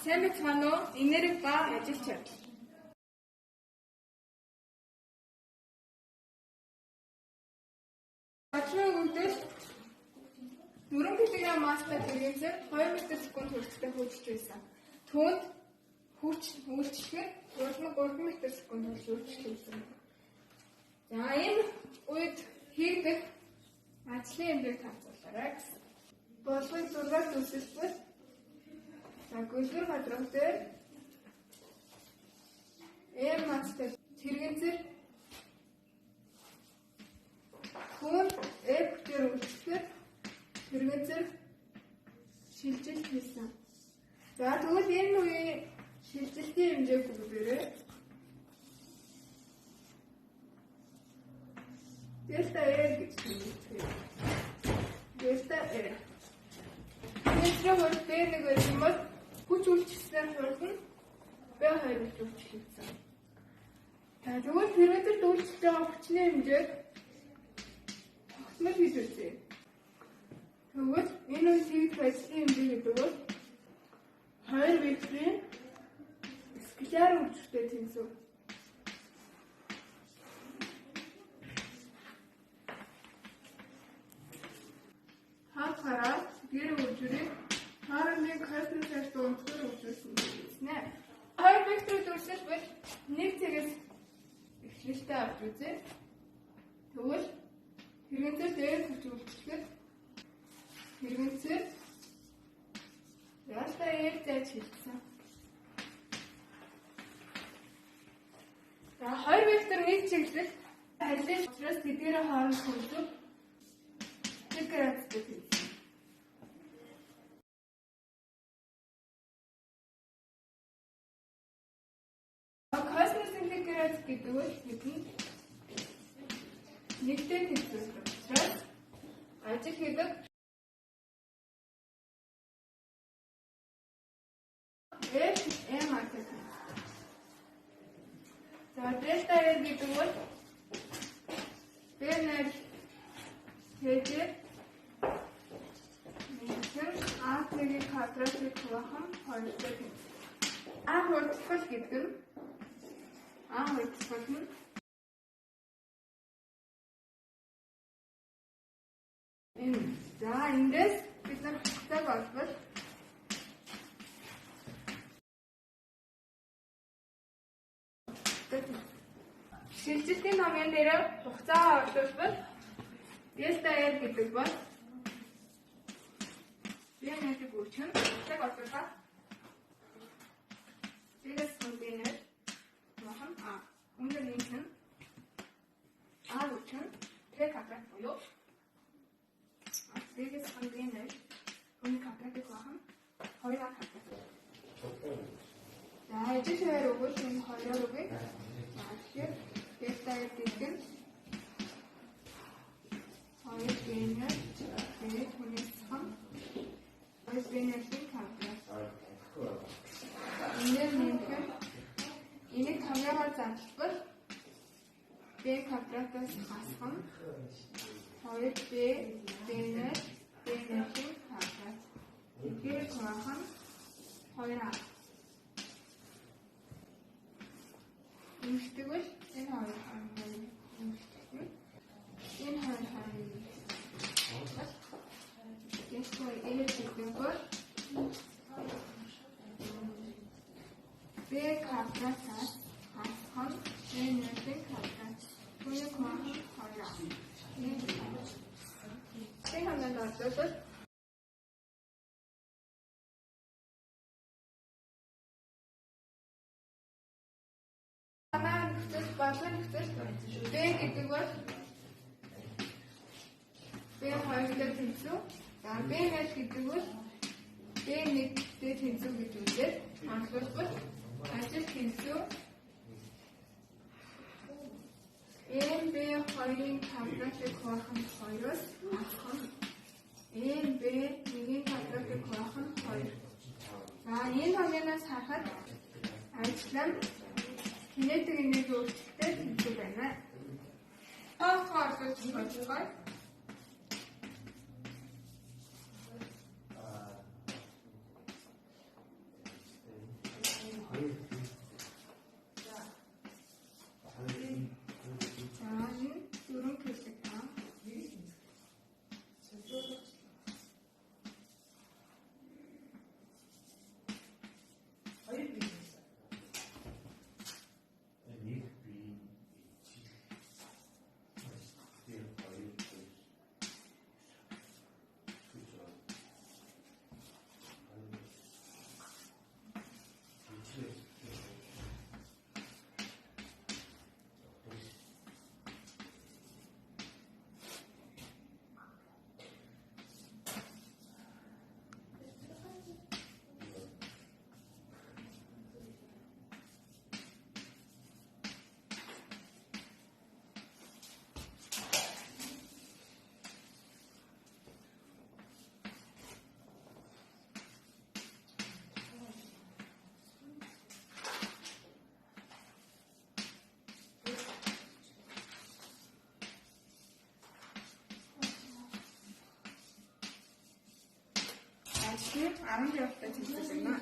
Сайн байна уу? Энерги ба ажил чадал. Бачмын үндэл 4 кг мастер хэрэгцээ 2 м/сек хүртэл хөгжиж байсан. Түүнд хүч үйлчлэхээр 3 м/сек хүртэл. За энэ үед хийгдэх ажлын хэмжээг тооцоолоорой гэсэн. Болгоны 6 төсөлбөр. За гөлгөр хадрах дээр мастер хэрэгцээ Хүн F-дээр үлдэхээр хэрэгцээ шилжилт хийсэн. За тэгвэл энэ үеийн шилжилтийн хэмжээг бүгдээрээ Delta R гэж хэлдэг. Delta R. Метрийн хурд дээр нэг байсан бол хүч үйлчлэсэн хурд нь B2 үйлчлэгдсэн. Тэгвэл хэрэгцээ үйлчлэж байгаа хүчний хэмжээг Мэл хийжээ. Тэгвэл энэ үе хийх ажлын хэмжээ гэдэг бол 2 метрийн скляр үйлчлэлтэй тэнцүү. Хатараа гэр үйлчлэг харамын космос дундгэр үйлчлсэн гэснэ. 2 метр дүрсэл бол нэг цэгээс эхлэлтэй авч үзье. Тэгвэл хэрэгцээ дээр хүч үйлчлэхэд хэрэгцээ Delta R гэж хэлсэн. За 2 метр нэг чиглэл халиас учраас тэдгээр хооронд хөлдөг 1 градустай хэлсэн. Космосын 1 градус гэдэг нь хэдэн нэгтэй тэнцвэр учраас ажил хийдэг M аргад. За Delta R гэдэг бол Б1 хэдэ А-гийн квадратыг хувахан 2-тэй тэнцвэр. А хурдтгал гэдэг нь А хурдтгал нь За эндээс бид нар хугацааг олбол шилжилтийн номын дээр хугацаа олбол Delta R гэдэг бол B1-ийг үүсгэн хугацааг олболоо. Дээрээс контейнер махан А. Өндөр нэгэн А үүсгэн Т квадрат буюу Дээрээс контейнер өндөр квадратыг бахан 2 квадрат. За ажил хэвээр өгвөл энэ 2-оор үгүй. За тэгэхээр Delta R гэдэг нь 2 генер тэгээд хүнээс хам 2 генерийн квадрат. Энийг хамаагаар задлбал B квадратаас хасах нь 2B генер B-ийн квадрат. Тэгэхээр хаахан 2А. Тэгвэл энэ 2 хаана юм? Энэ 2 хаана юм? Ястoi гэдэг бол B квадратаас хасах нь B-ийн квадрат. Түүний хаахан 2А. Тэхэнэн ордол Манай нөхцөл болон нөхцөл B гэдэг бол B2-тэй тэнцүү. За B1 гэдэг бол B1-тэй тэнцүү гэж үзээд анхлуулбал ажил тэнцүү B2-ийн квадратыг хуваах нь 2-оос асах нь B1-ийн квадратыг хуваах нь 2. За энэ номоос харахад ажил нь кинетик энерги өөрчлөлттэй тэнцүү байна. Тоосгоор олж ажлыг 10 явалтаа тэмдэглэнэ.